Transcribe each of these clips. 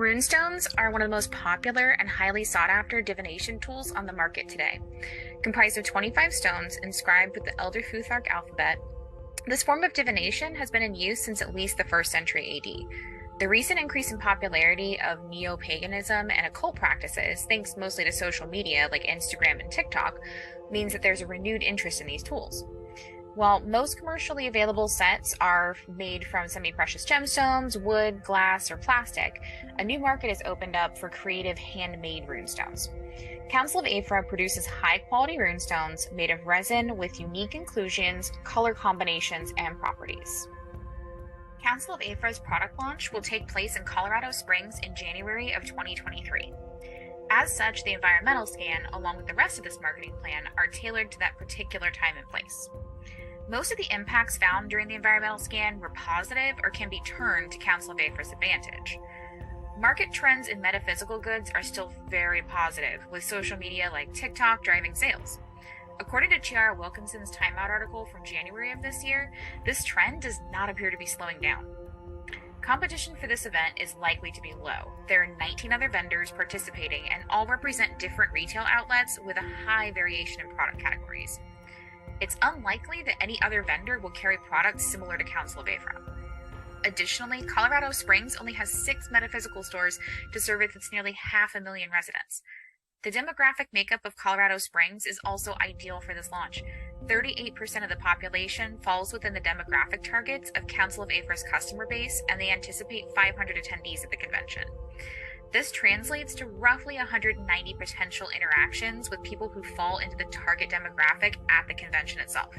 Runestones are one of the most popular and highly sought-after divination tools on the market today. Comprised of 25 stones inscribed with the Elder Futhark alphabet, this form of divination has been in use since at least the 1st century AD. The recent increase in popularity of neo-paganism and occult practices, thanks mostly to social media like Instagram and TikTok, means that there's a renewed interest in these tools. While most commercially available sets are made from semi-precious gemstones, wood, glass, or plastic, a new market has opened up for creative handmade runestones. Council of Eifra produces high-quality runestones made of resin with unique inclusions, color combinations, and properties. Council of Eifra's product launch will take place in Colorado Springs in January of 2023. As such, the environmental scan, along with the rest of this marketing plan, are tailored to that particular time and place. Most of the impacts found during the environmental scan were positive or can be turned to Council of Eifra's advantage. Market trends in metaphysical goods are still very positive, with social media like TikTok driving sales. According to Chiara Wilkinson's Time Out article from January of this year, this trend does not appear to be slowing down. Competition for this event is likely to be low. There are 19 other vendors participating and all represent different retail outlets with a high variation in product categories. It's unlikely that any other vendor will carry products similar to Council of Eifra. Additionally, Colorado Springs only has 6 metaphysical stores to service its nearly 500,000 residents. The demographic makeup of Colorado Springs is also ideal for this launch. 38% of the population falls within the demographic targets of Council of Eifra's customer base, and they anticipate 500 attendees at the convention. This translates to roughly 190 potential interactions with people who fall into the target demographic at the convention itself.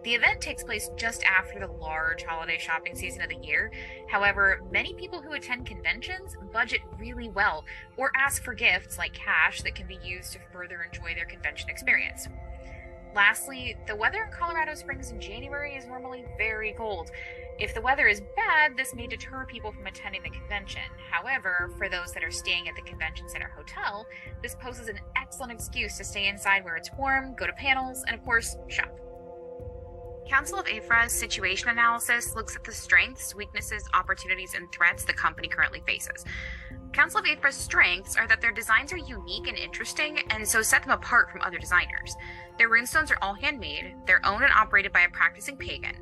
The event takes place just after the large holiday shopping season of the year. However, many people who attend conventions budget really well or ask for gifts like cash that can be used to further enjoy their convention experience. Lastly, the weather in Colorado Springs in January is normally very cold. If the weather is bad, this may deter people from attending the convention. However, for those that are staying at the convention center hotel, this poses an excellent excuse to stay inside where it's warm, go to panels, and of course, shop. Council of Eifra's situation analysis looks at the strengths, weaknesses, opportunities, and threats the company currently faces. Council of Eifra's strengths are that their designs are unique and interesting, and so set them apart from other designers. Their runestones are all handmade, they're owned and operated by a practicing pagan.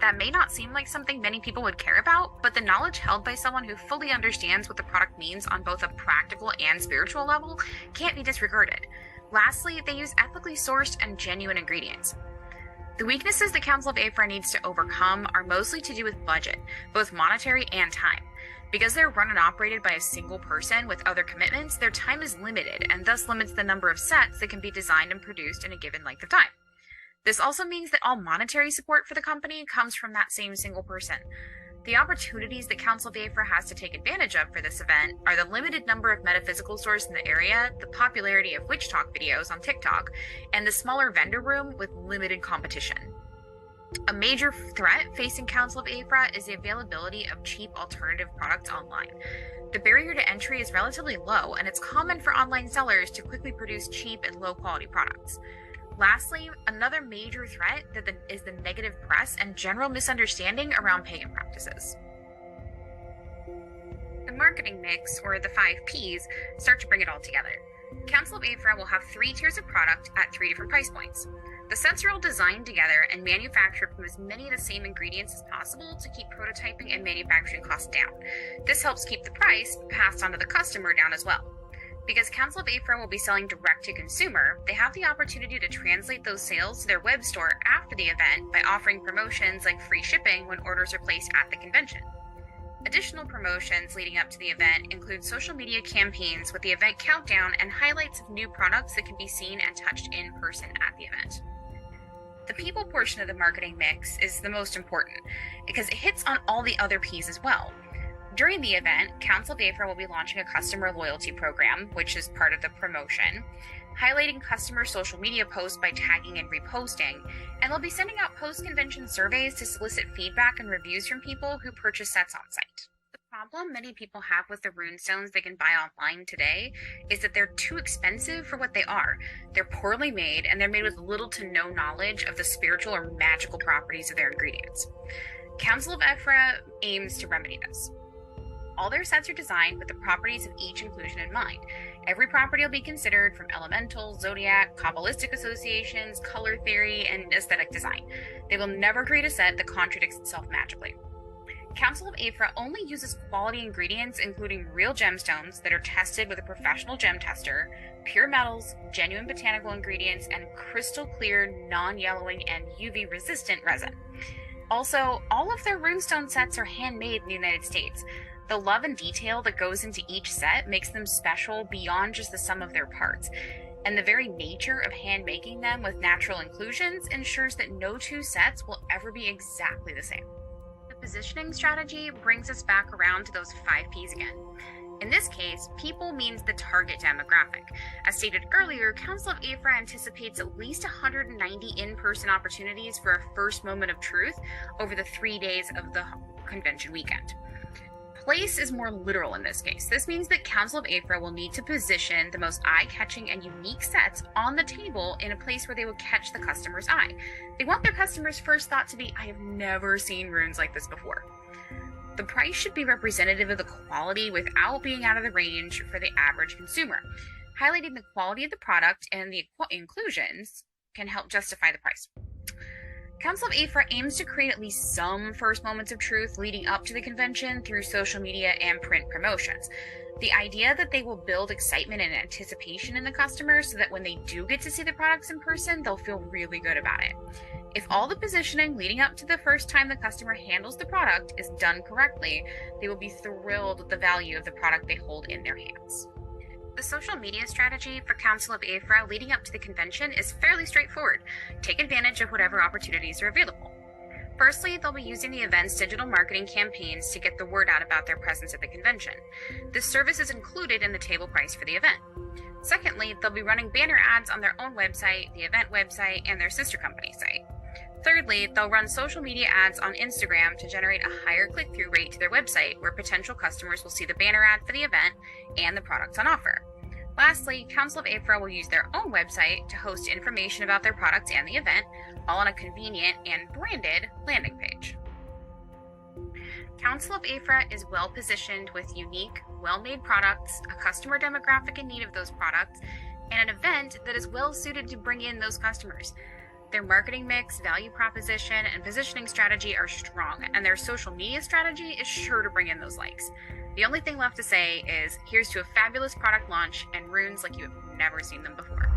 That may not seem like something many people would care about, but the knowledge held by someone who fully understands what the product means on both a practical and spiritual level can't be disregarded. Lastly, they use ethically sourced and genuine ingredients. The weaknesses the Council of Eifra needs to overcome are mostly to do with budget, both monetary and time. Because they're run and operated by a single person with other commitments, their time is limited and thus limits the number of sets that can be designed and produced in a given length of time. This also means that all monetary support for the company comes from that same single person. The opportunities that Council of Eifra has to take advantage of for this event are the limited number of metaphysical stores in the area, the popularity of witch talk videos on TikTok, and the smaller vendor room with limited competition. A major threat facing Council of Eifra is the availability of cheap alternative products online. The barrier to entry is relatively low, and it's common for online sellers to quickly produce cheap and low-quality products. Lastly, another major threat is the negative press and general misunderstanding around pagan practices. The marketing mix, or the 5 Ps, start to bring it all together. Council of Eifra will have 3 tiers of product at 3 different price points. The sets are all designed together and manufactured from as many of the same ingredients as possible to keep prototyping and manufacturing costs down. This helps keep the price passed on to the customer down as well. Because Council of Eifra will be selling direct to consumer, they have the opportunity to translate those sales to their web store after the event by offering promotions like free shipping when orders are placed at the convention. Additional promotions leading up to the event include social media campaigns with the event countdown and highlights of new products that can be seen and touched in person at the event. The people portion of the marketing mix is the most important because it hits on all the other Ps as well. During the event, Council of Eifra will be launching a customer loyalty program, which is part of the promotion, highlighting customer social media posts by tagging and reposting, and they'll be sending out post-convention surveys to solicit feedback and reviews from people who purchase sets on site. The problem many people have with the runestones they can buy online today is that they're too expensive for what they are. They're poorly made, and they're made with little to no knowledge of the spiritual or magical properties of their ingredients. Council of Eifra aims to remedy this. All their sets are designed with the properties of each inclusion in mind. Every property will be considered from elemental, zodiac, Kabbalistic associations, color theory, and aesthetic design. They will never create a set that contradicts itself magically. Council of Eifra only uses quality ingredients, including real gemstones that are tested with a professional gem tester, pure metals, genuine botanical ingredients, and crystal clear, non-yellowing, and UV-resistant resin. Also, all of their runestone sets are handmade in the United States. The love and detail that goes into each set makes them special beyond just the sum of their parts. And the very nature of hand making them with natural inclusions ensures that no two sets will ever be exactly the same. The positioning strategy brings us back around to those 5 Ps again. In this case, people means the target demographic. As stated earlier, Council of Eifra anticipates at least 190 in-person opportunities for a first moment of truth over the 3 days of the convention weekend. Place is more literal in this case. This means that Council of Eifra will need to position the most eye-catching and unique sets on the table in a place where they will catch the customer's eye. They want their customer's first thought to be, I have never seen runes like this before. The price should be representative of the quality without being out of the range for the average consumer. Highlighting the quality of the product and the inclusions can help justify the price. Council of Eifra aims to create at least some first moments of truth leading up to the convention through social media and print promotions. The idea that they will build excitement and anticipation in the customers so that when they do get to see the products in person, they'll feel really good about it. If all the positioning leading up to the first time the customer handles the product is done correctly, they will be thrilled with the value of the product they hold in their hands. The social media strategy for Council of Eifra leading up to the convention is fairly straightforward. Take advantage of whatever opportunities are available. Firstly, they'll be using the event's digital marketing campaigns to get the word out about their presence at the convention. This service is included in the table price for the event. Secondly, they'll be running banner ads on their own website, the event website, and their sister company site. Thirdly, they'll run social media ads on Instagram to generate a higher click-through rate to their website where potential customers will see the banner ad for the event and the products on offer. Lastly, Council of Eifra will use their own website to host information about their products and the event, all on a convenient and branded landing page. Council of Eifra is well positioned with unique, well-made products, a customer demographic in need of those products, and an event that is well suited to bring in those customers. Their marketing mix, value proposition, and positioning strategy are strong, and their social media strategy is sure to bring in those likes. The only thing left to say is, here's to a fabulous product launch and runes like you have never seen them before.